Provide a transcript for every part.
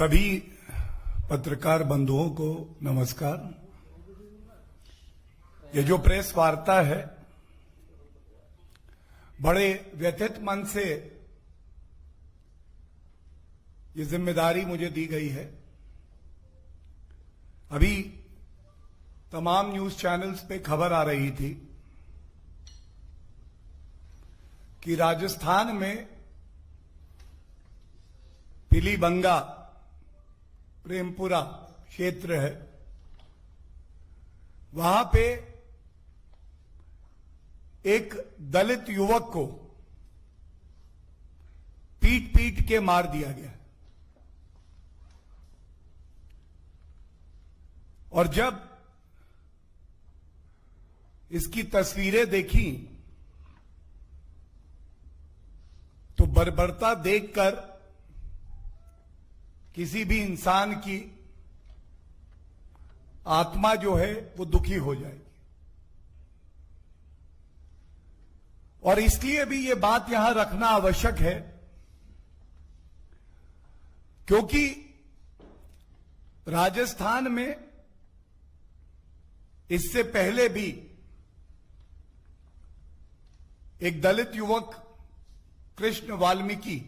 सभी पत्रकार बंधुओं को नमस्कार। ये जो प्रेस वार्ता है, बड़े व्यथित मन से ये जिम्मेदारी मुझे दी गई है। अभी तमाम न्यूज चैनल्स पे खबर आ रही थी कि राजस्थान में पीलीबंगा प्रेमपुरा क्षेत्र है, वहां पे एक दलित युवक को पीट पीट के मार दिया गया। और जब इसकी तस्वीरें देखी तो बर्बरता देखकर किसी भी इंसान की आत्मा जो है वो दुखी हो जाएगी। और इसलिए भी ये बात यहां रखना आवश्यक है क्योंकि राजस्थान में इससे पहले भी एक दलित युवक कृष्ण वाल्मीकि,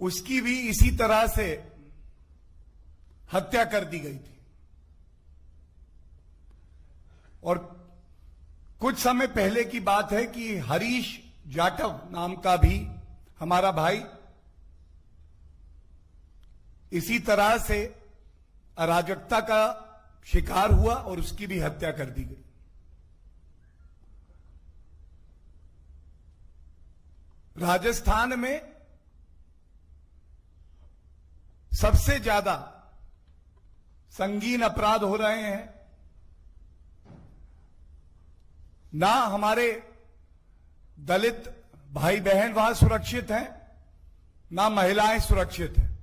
उसकी भी इसी तरह से हत्या कर दी गई थी। और कुछ समय पहले की बात है कि हरीश जाटव नाम का भी हमारा भाई इसी तरह से अराजकता का शिकार हुआ और उसकी भी हत्या कर दी गई। राजस्थान में सबसे ज्यादा संगीन अपराध हो रहे हैं। ना हमारे दलित भाई बहन वहां सुरक्षित हैं, ना महिलाएं सुरक्षित हैं।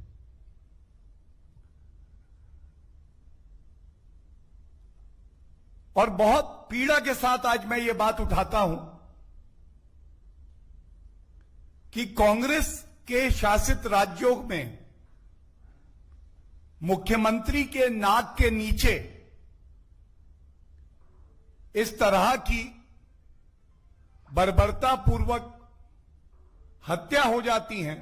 और बहुत पीड़ा के साथ आज मैं ये बात उठाता हूं कि कांग्रेस के शासित राज्यों में मुख्यमंत्री के नाक के नीचे इस तरह की बर्बरतापूर्वक हत्या हो जाती है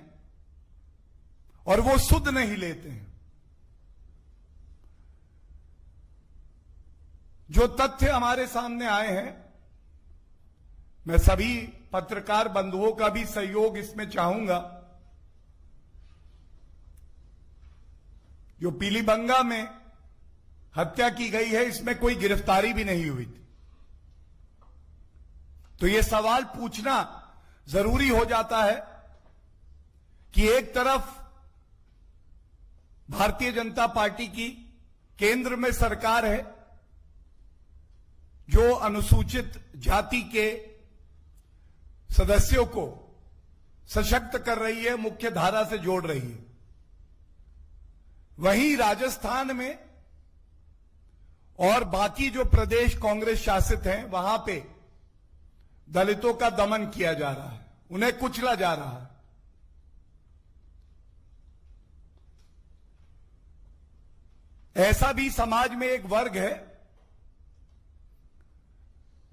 और वो सुध नहीं लेते हैं। जो तथ्य हमारे सामने आए हैं, मैं सभी पत्रकार बंधुओं का भी सहयोग इसमें चाहूंगा। जो पीलीबंगा में हत्या की गई है, इसमें कोई गिरफ्तारी भी नहीं हुई थी। तो यह सवाल पूछना जरूरी हो जाता है कि एक तरफ भारतीय जनता पार्टी की केंद्र में सरकार है जो अनुसूचित जाति के सदस्यों को सशक्त कर रही है, मुख्य धारा से जोड़ रही है। वहीं राजस्थान में और बाकी जो प्रदेश कांग्रेस शासित हैं, वहां पे दलितों का दमन किया जा रहा है, उन्हें कुचला जा रहा है। ऐसा भी समाज में एक वर्ग है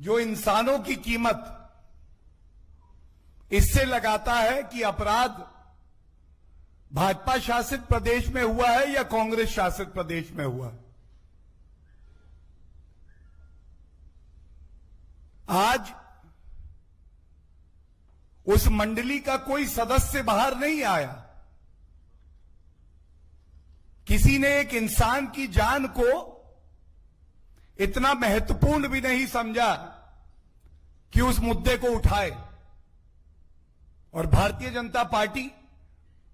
जो इंसानों की कीमत इससे लगाता है कि अपराध भाजपा शासित प्रदेश में हुआ है या कांग्रेस शासित प्रदेश में हुआ है। आज उस मंडली का कोई सदस्य बाहर नहीं आया। किसी ने एक इंसान की जान को इतना महत्वपूर्ण भी नहीं समझा कि उस मुद्दे को उठाए। और भारतीय जनता पार्टी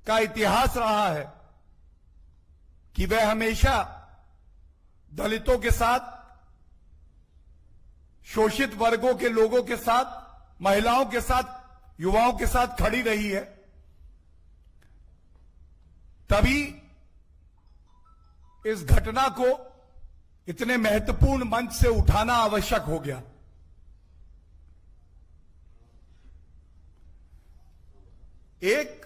का इतिहास रहा है कि वह हमेशा दलितों के साथ, शोषित वर्गों के लोगों के साथ, महिलाओं के साथ, युवाओं के साथ खड़ी रही है। तभी इस घटना को इतने महत्वपूर्ण मंच से उठाना आवश्यक हो गया। एक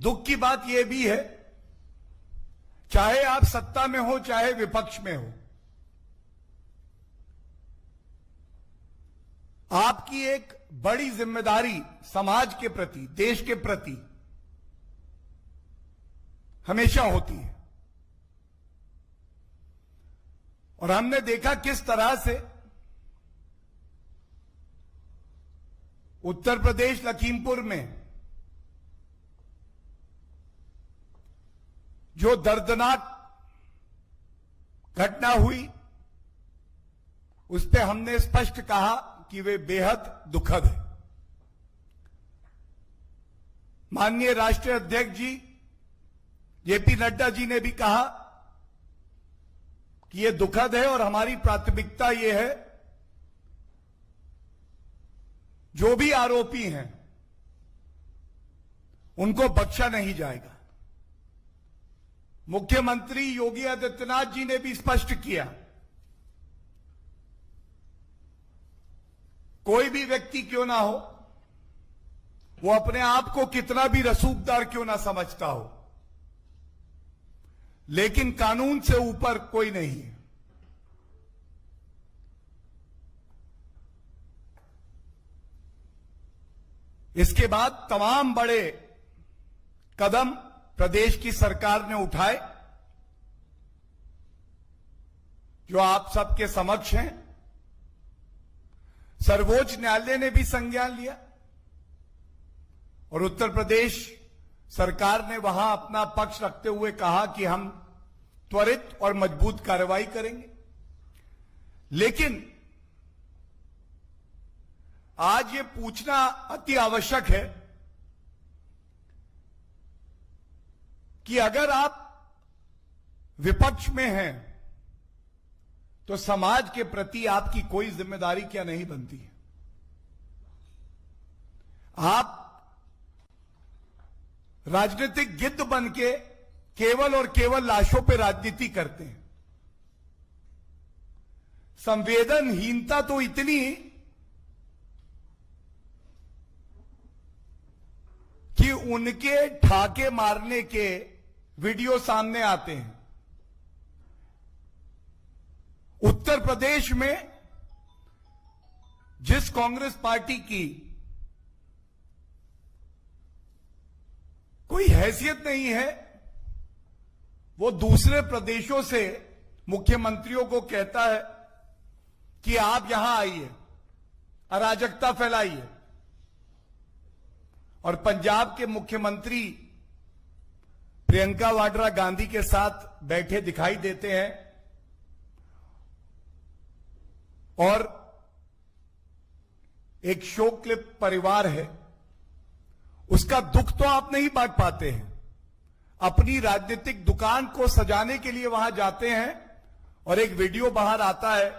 दुख की बात यह भी है, चाहे आप सत्ता में हो चाहे विपक्ष में हो, आपकी एक बड़ी जिम्मेदारी समाज के प्रति, देश के प्रति हमेशा होती है। और हमने देखा किस तरह से उत्तर प्रदेश लखीमपुर में जो दर्दनाक घटना हुई, उस पर हमने स्पष्ट कहा कि वे बेहद दुखद है। माननीय राष्ट्रीय अध्यक्ष जी जेपी नड्डा जी ने भी कहा कि यह दुखद है और हमारी प्राथमिकता यह है जो भी आरोपी हैं उनको बख्शा नहीं जाएगा। मुख्यमंत्री योगी आदित्यनाथ जी ने भी स्पष्ट किया, कोई भी व्यक्ति क्यों ना हो, वो अपने आप को कितना भी रसूखदार क्यों ना समझता हो, लेकिन कानून से ऊपर कोई नहीं है। इसके बाद तमाम बड़े कदम प्रदेश की सरकार ने उठाए जो आप सबके समक्ष हैं। सर्वोच्च न्यायालय ने भी संज्ञान लिया और उत्तर प्रदेश सरकार ने वहां अपना पक्ष रखते हुए कहा कि हम त्वरित और मजबूत कार्रवाई करेंगे। लेकिन आज ये पूछना अति आवश्यक है कि अगर आप विपक्ष में हैं तो समाज के प्रति आपकी कोई जिम्मेदारी क्या नहीं बनती है? आप राजनीतिक गिद्ध बन के केवल और केवल लाशों पे राजनीति करते हैं। संवेदनहीनता तो इतनी कि उनके ठाके मारने के वीडियो सामने आते हैं। उत्तर प्रदेश में जिस कांग्रेस पार्टी की कोई हैसियत नहीं है, वो दूसरे प्रदेशों से मुख्यमंत्रियों को कहता है कि आप यहां आइए, अराजकता फैलाइए। और पंजाब के मुख्यमंत्री प्रियंका वाड्रा गांधी के साथ बैठे दिखाई देते हैं और एक शोक क्लिप परिवार है, उसका दुख तो आप नहीं बांट पाते हैं। अपनी राजनीतिक दुकान को सजाने के लिए वहां जाते हैं और एक वीडियो बाहर आता है।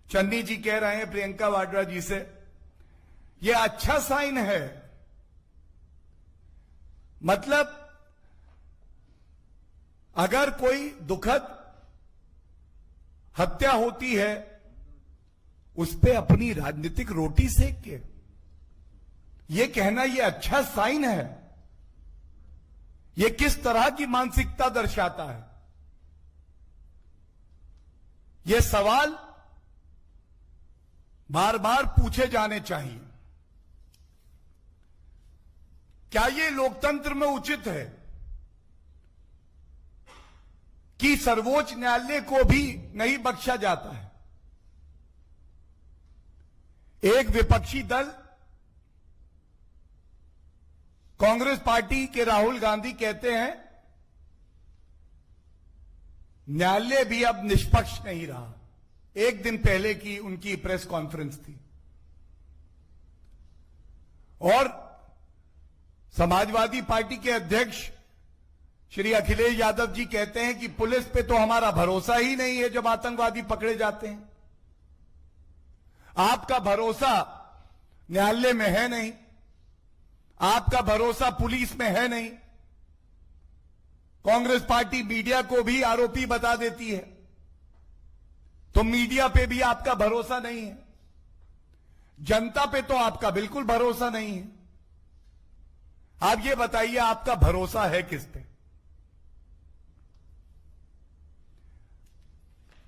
चन्नी जी कह रहे हैं प्रियंका वाड्रा जी से, यह अच्छा साइन है। मतलब अगर कोई दुखद हत्या होती है उस पे अपनी राजनीतिक रोटी सेक के ये कहना ये अच्छा साइन है, ये किस तरह की मानसिकता दर्शाता है? ये सवाल बार बार पूछे जाने चाहिए। क्या ये लोकतंत्र में उचित है कि सर्वोच्च न्यायालय को भी नहीं बख्शा जाता है? एक विपक्षी दल कांग्रेस पार्टी के राहुल गांधी कहते हैं न्यायालय भी अब निष्पक्ष नहीं रहा। एक दिन पहले की उनकी प्रेस कॉन्फ्रेंस थी। और समाजवादी पार्टी के अध्यक्ष श्री अखिलेश यादव जी कहते हैं कि पुलिस पे तो हमारा भरोसा ही नहीं है जब आतंकवादी पकड़े जाते हैं। आपका भरोसा न्यायालय में है नहीं, आपका भरोसा पुलिस में है नहीं। कांग्रेस पार्टी मीडिया को भी आरोपी बता देती है, तो मीडिया पे भी आपका भरोसा नहीं है। जनता पे तो आपका बिल्कुल भरोसा नहीं है। आप ये बताइए, आपका भरोसा है किस पे?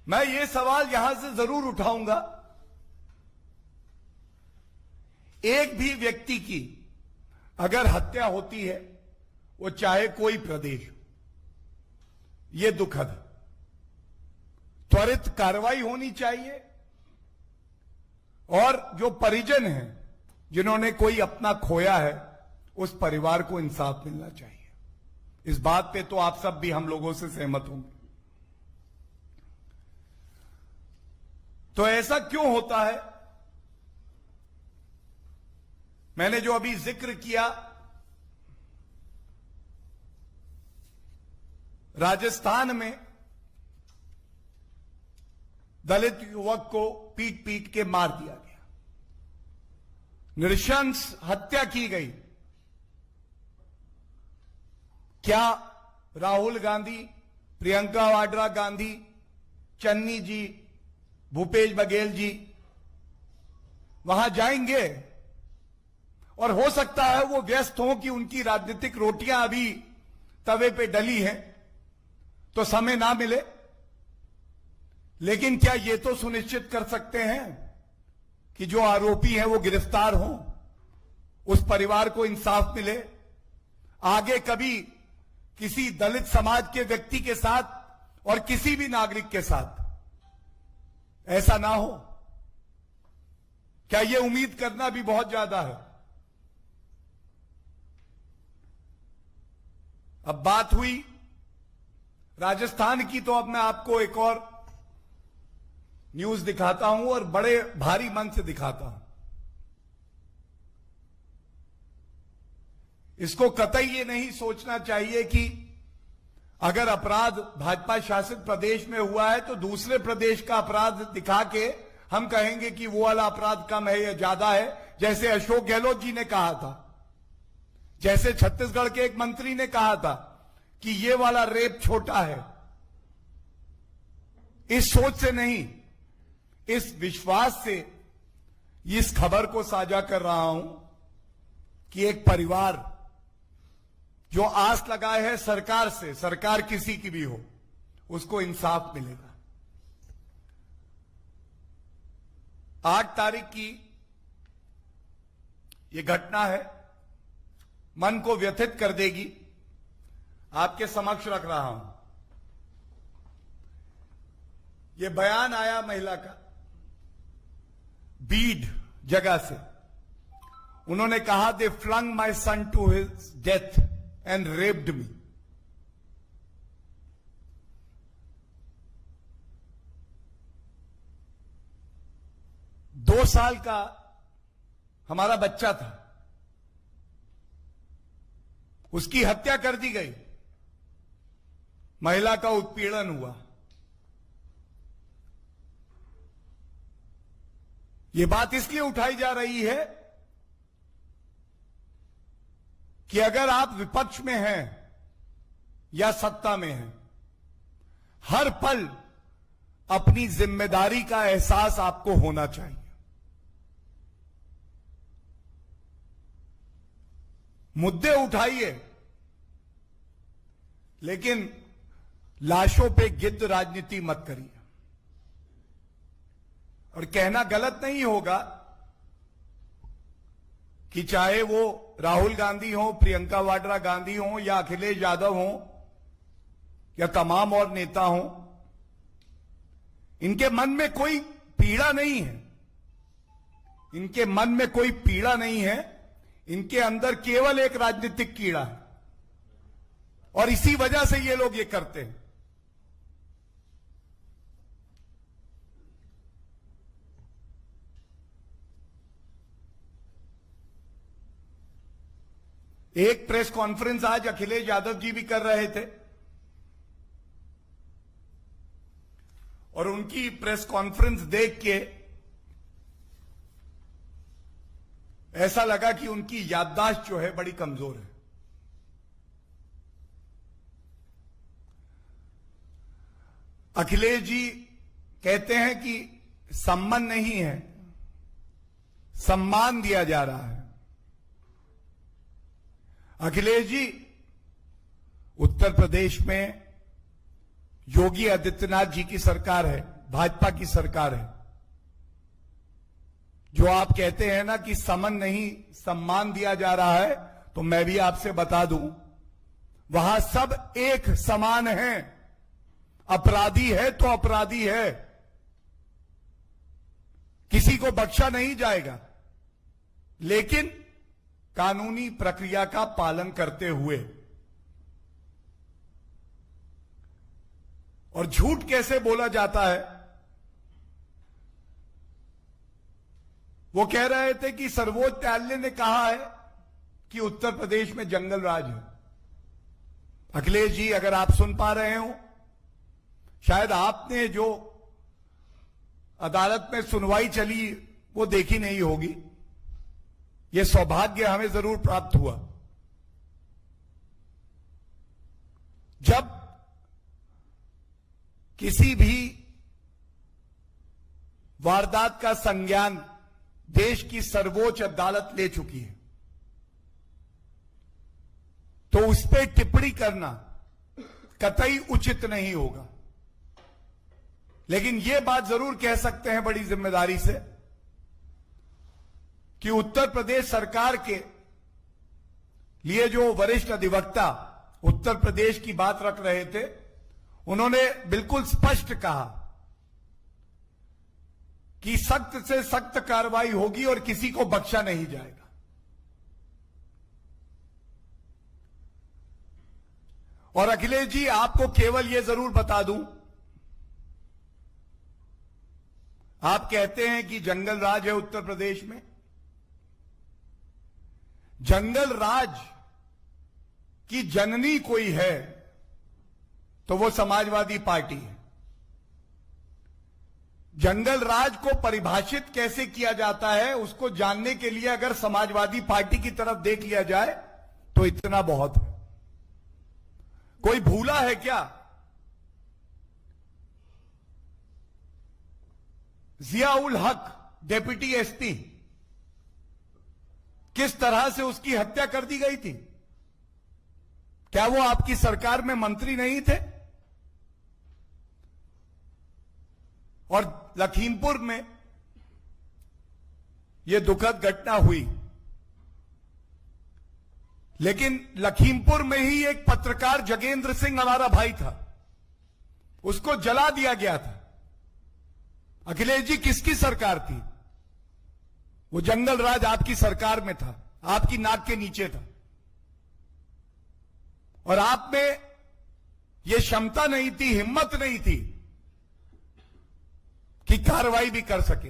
मैं ये सवाल यहां से जरूर उठाऊंगा, एक भी व्यक्ति की अगर हत्या होती है, वो चाहे कोई प्रदेश, ये दुखद है। त्वरित कार्रवाई होनी चाहिए और जो परिजन हैं जिन्होंने कोई अपना खोया है, उस परिवार को इंसाफ मिलना चाहिए। इस बात पे तो आप सब भी हम लोगों से सहमत होंगे। तो ऐसा क्यों होता है? मैंने जो अभी जिक्र किया, राजस्थान में दलित युवक को पीट पीट के मार दिया गया, नृशंस हत्या की गई। क्या राहुल गांधी, प्रियंका वाड्रा गांधी, चन्नी जी, भूपेश बघेल जी वहां जाएंगे? और हो सकता है वो व्यस्त हों कि उनकी राजनीतिक रोटियां अभी तवे पे डली हैं, तो समय ना मिले। लेकिन क्या ये तो सुनिश्चित कर सकते हैं कि जो आरोपी हैं वो गिरफ्तार हों, उस परिवार को इंसाफ मिले? आगे कभी किसी दलित समाज के व्यक्ति के साथ और किसी भी नागरिक के साथ ऐसा ना हो? क्या ये उम्मीद करना भी बहुत ज्यादा है? अब बात हुई राजस्थान की, तो अब मैं आपको एक और न्यूज दिखाता हूं और बड़े भारी मन से दिखाता हूं। इसको कतई ये नहीं सोचना चाहिए कि अगर अपराध भाजपा शासित प्रदेश में हुआ है तो दूसरे प्रदेश का अपराध दिखा के हम कहेंगे कि वो वाला अपराध कम है या ज्यादा है, जैसे अशोक गहलोत जी ने कहा था, जैसे छत्तीसगढ़ के एक मंत्री ने कहा था कि ये वाला रेप छोटा है। इस सोच से नहीं, इस विश्वास से इस खबर को साझा कर रहा हूं कि एक परिवार जो आस लगाए है सरकार से, सरकार किसी की भी हो, उसको इंसाफ मिलेगा। 8 तारीख की यह घटना है, मन को व्यथित कर देगी। आपके समक्ष रख रहा हूं। यह बयान आया महिला का, बीड जगह से। उन्होंने कहा, they flung my son to his death and raped me. दो साल का हमारा बच्चा था, उसकी हत्या कर दी गई, महिला का उत्पीड़न हुआ। यह बात इसलिए उठाई जा रही है कि अगर आप विपक्ष में हैं या सत्ता में हैं, हर पल अपनी जिम्मेदारी का एहसास आपको होना चाहिए। मुद्दे उठाइए, लेकिन लाशों पे गिद्ध राजनीति मत करिए। और कहना गलत नहीं होगा कि चाहे वो राहुल गांधी हो, प्रियंका वाड्रा गांधी हो, या अखिलेश यादव हो, या तमाम और नेता हो, इनके मन में कोई पीड़ा नहीं है। इनके मन में कोई पीड़ा नहीं है, इनके अंदर केवल एक राजनीतिक कीड़ा है, और इसी वजह से ये लोग ये करते हैं। एक प्रेस कॉन्फ्रेंस आज अखिलेश यादव जी भी कर रहे थे, और उनकी प्रेस कॉन्फ्रेंस देख के ऐसा लगा कि उनकी याददाश्त जो है बड़ी कमजोर है। अखिलेश जी कहते हैं कि सम्मान नहीं है, सम्मान दिया जा रहा है। अखिलेश जी, उत्तर प्रदेश में योगी आदित्यनाथ जी की सरकार है, भाजपा की सरकार है। जो आप कहते हैं ना कि समन नहीं सम्मान दिया जा रहा है, तो मैं भी आपसे बता दूं, वहां सब एक समान हैं। अपराधी है तो अपराधी है, किसी को बख्शा नहीं जाएगा, लेकिन कानूनी प्रक्रिया का पालन करते हुए। और झूठ कैसे बोला जाता है? वो कह रहे थे कि सर्वोच्च न्यायालय ने कहा है कि उत्तर प्रदेश में जंगल राज है। अखिलेश जी, अगर आप सुन पा रहे हो, शायद आपने जो अदालत में सुनवाई चली वो देखी नहीं होगी। यह सौभाग्य हमें जरूर प्राप्त हुआ। जब किसी भी वारदात का संज्ञान देश की सर्वोच्च अदालत ले चुकी है, तो उस पर टिप्पणी करना कतई उचित नहीं होगा। लेकिन यह बात जरूर कह सकते हैं बड़ी जिम्मेदारी से कि उत्तर प्रदेश सरकार के लिए जो वरिष्ठ अधिवक्ता उत्तर प्रदेश की बात रख रहे थे, उन्होंने बिल्कुल स्पष्ट कहा कि सख्त से सख्त कार्रवाई होगी और किसी को बख्शा नहीं जाएगा। और अखिलेश जी, आपको केवल यह जरूर बता दूं, आप कहते हैं कि जंगल राज है उत्तर प्रदेश में। जंगल राज की जननी कोई है तो वो समाजवादी पार्टी है। जंगल राज को परिभाषित कैसे किया जाता है, उसको जानने के लिए अगर समाजवादी पार्टी की तरफ देख लिया जाए तो इतना बहुत है। कोई भूला है क्या? जियाउल हक डेप्यूटी एसपी, किस तरह से उसकी हत्या कर दी गई थी? क्या वो आपकी सरकार में मंत्री नहीं थे? और लखीमपुर में यह दुखद घटना हुई, लेकिन लखीमपुर में ही एक पत्रकार जगेंद्र सिंह हमारा भाई था, उसको जला दिया गया था। अखिलेश जी, किसकी सरकार थी? वो जंगल राज आपकी सरकार में था, आपकी नाक के नीचे था। और आप में यह क्षमता नहीं थी, हिम्मत नहीं थी कि कार्रवाई भी कर सके।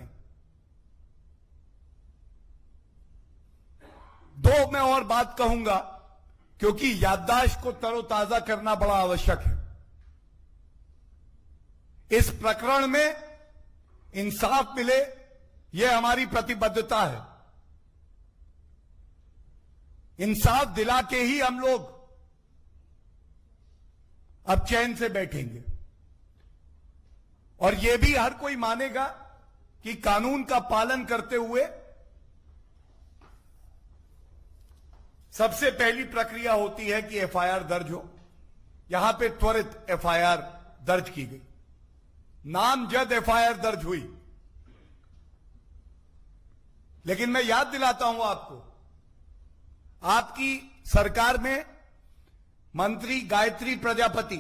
दो मैं और बात कहूंगा, क्योंकि याददाश्त को तरोताजा करना बड़ा आवश्यक है। इस प्रकरण में इंसाफ मिले, यह हमारी प्रतिबद्धता है। इंसाफ दिला के ही हम लोग अब चैन से बैठेंगे। और यह भी हर कोई मानेगा कि कानून का पालन करते हुए सबसे पहली प्रक्रिया होती है कि एफआईआर दर्ज हो। यहां पे त्वरित एफआईआर दर्ज की गई, नामजद एफआईआर दर्ज हुई। लेकिन मैं याद दिलाता हूं आपको, आपकी सरकार में मंत्री गायत्री प्रजापति,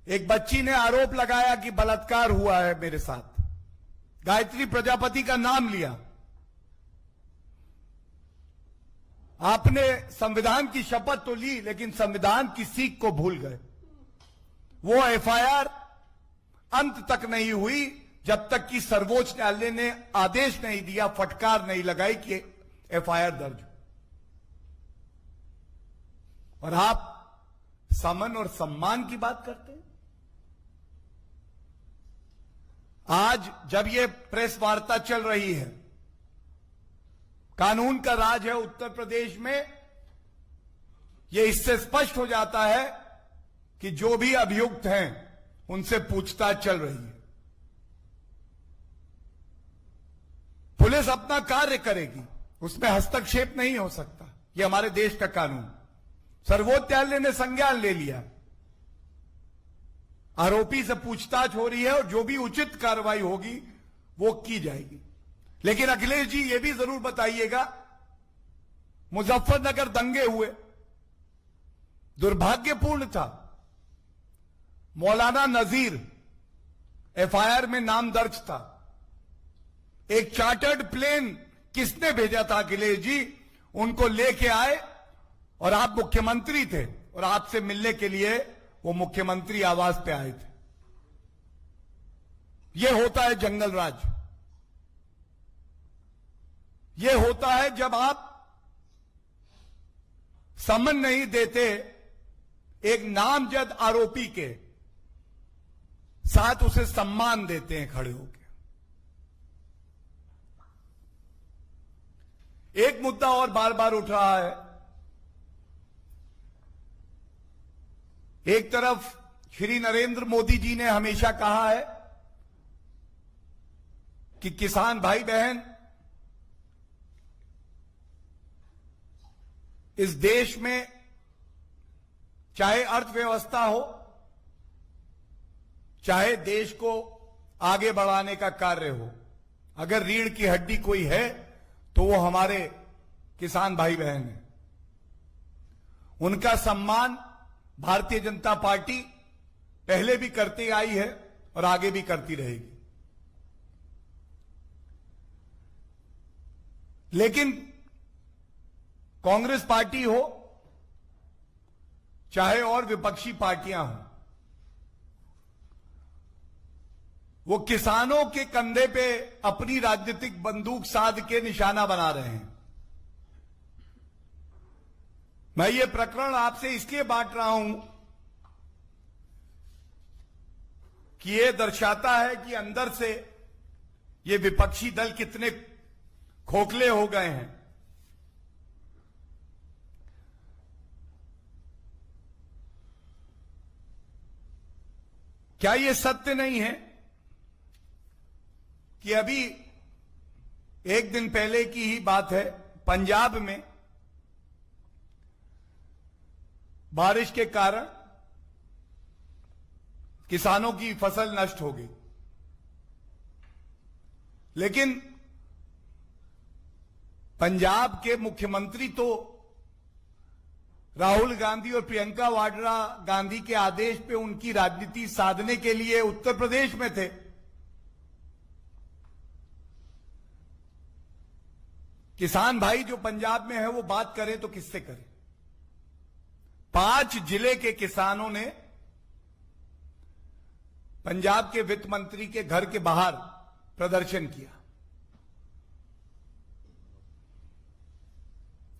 एक बच्ची ने आरोप लगाया कि बलात्कार हुआ है मेरे साथ। गायत्री प्रजापति का नाम लिया। आपने संविधान की शपथ तो ली, लेकिन संविधान की सीख को भूल गए। वो एफआईआर अंत तक नहीं हुई जब तक कि सर्वोच्च न्यायालय ने आदेश नहीं दिया, फटकार नहीं लगाई कि एफआईआर दर्ज। और आप समन और सम्मान की बात करते हैं। आज जब ये प्रेस वार्ता चल रही है, कानून का राज है उत्तर प्रदेश में, यह इससे स्पष्ट हो जाता है कि जो भी अभियुक्त हैं उनसे पूछताछ चल रही है। पुलिस अपना कार्य करेगी, उसमें हस्तक्षेप नहीं हो सकता। ये हमारे देश का कानून। सर्वोच्च न्यायालय ने संज्ञान ले लिया, आरोपी से पूछताछ हो रही है और जो भी उचित कार्रवाई होगी वो की जाएगी। लेकिन अखिलेश जी ये भी जरूर बताइएगा, मुजफ्फरनगर दंगे हुए, दुर्भाग्यपूर्ण था। मौलाना नजीर एफआईआर में नाम दर्ज था। एक चार्टर्ड प्लेन किसने भेजा था अखिलेश जी? उनको लेके आए और आप मुख्यमंत्री थे और आपसे मिलने के लिए वो मुख्यमंत्री आवास पे आए थे। ये होता है जंगल राज। ये होता है जब आप समन नहीं देते एक नामजद आरोपी के साथ, उसे सम्मान देते हैं खड़े होकर। एक मुद्दा और बार बार उठ रहा है। एक तरफ श्री नरेंद्र मोदी जी ने हमेशा कहा है कि किसान भाई बहन इस देश में चाहे अर्थव्यवस्था हो, चाहे देश को आगे बढ़ाने का कार्य हो, अगर रीढ़ की हड्डी कोई है तो वो हमारे किसान भाई बहन हैं। उनका सम्मान भारतीय जनता पार्टी पहले भी करती आई है और आगे भी करती रहेगी। लेकिन कांग्रेस पार्टी हो चाहे और विपक्षी पार्टियां हों, वो किसानों के कंधे पे अपनी राजनीतिक बंदूक साध के निशाना बना रहे हैं। मैं ये प्रकरण आपसे इसलिए बांट रहा हूं कि ये दर्शाता है कि अंदर से ये विपक्षी दल कितने खोखले हो गए हैं। क्या ये सत्य नहीं है कि अभी एक दिन पहले की ही बात है, पंजाब में बारिश के कारण किसानों की फसल नष्ट हो गई, लेकिन पंजाब के मुख्यमंत्री तो राहुल गांधी और प्रियंका वाड्रा गांधी के आदेश पे उनकी राजनीति साधने के लिए उत्तर प्रदेश में थे। किसान भाई जो पंजाब में है वो बात करें तो किससे करें? 5 जिले के किसानों ने पंजाब के वित्त मंत्री के घर के बाहर प्रदर्शन किया।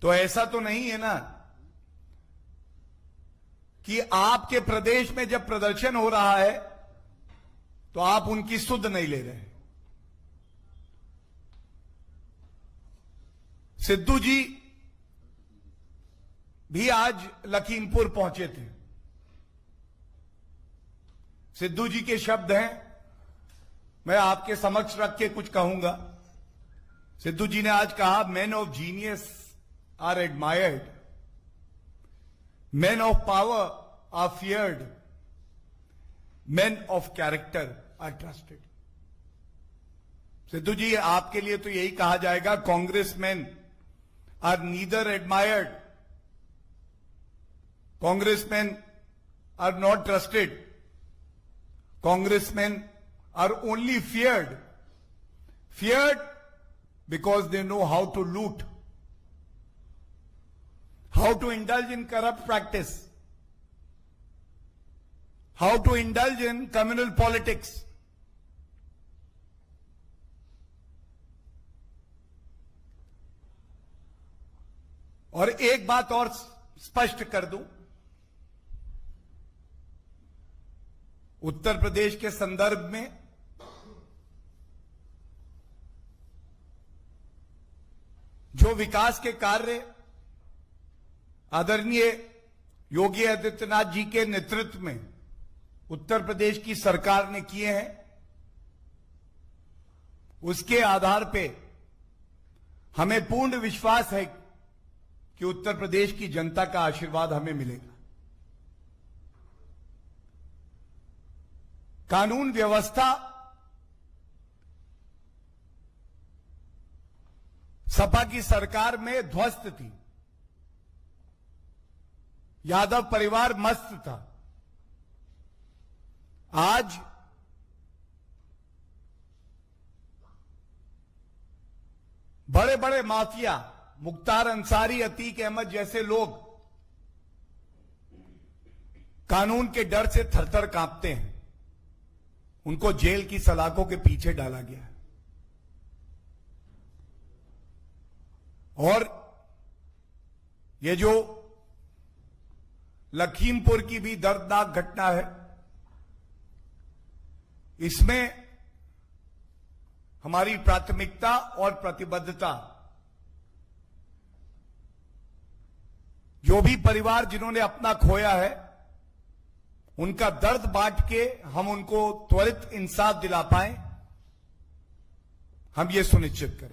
तो ऐसा तो नहीं है ना कि आपके प्रदेश में जब प्रदर्शन हो रहा है तो आप उनकी सुध नहीं ले रहे। सिद्धू जी भी आज लखीमपुर पहुंचे थे। सिद्धू जी के शब्द हैं, मैं आपके समक्ष रख के कुछ कहूंगा। सिद्धू जी ने आज कहा, men of genius are admired, men of power are feared, men of character are trusted। Sidhu ji आपके लिए तो यही कहा जाएगा, congressman are neither admired, congressman are not trusted, congressman are only feared, feared because they know how to loot, how to indulge in corrupt practice, how to indulge in communal politics। और एक बात और स्पष्ट कर दूं, उत्तर प्रदेश के संदर्भ में जो विकास के कार्य आदरणीय योगी आदित्यनाथ जी के नेतृत्व में उत्तर प्रदेश की सरकार ने किए हैं, उसके आधार पे हमें पूर्ण विश्वास है कि उत्तर प्रदेश की जनता का आशीर्वाद हमें मिलेगा। कानून व्यवस्था सपा की सरकार में ध्वस्त थी। यादव परिवार मस्त था। आज बड़े बड़े माफिया, मुख्तार अंसारी, अतीक अहमद जैसे लोग कानून के डर से थरथर कांपते हैं। उनको जेल की सलाखों के पीछे डाला गया है। और ये जो लखीमपुर की भी दर्दनाक घटना है, इसमें हमारी प्राथमिकता और प्रतिबद्धता, जो भी परिवार जिन्होंने अपना खोया है, उनका दर्द बांट के हम उनको त्वरित इंसाफ दिला पाएं, हम ये सुनिश्चित करें।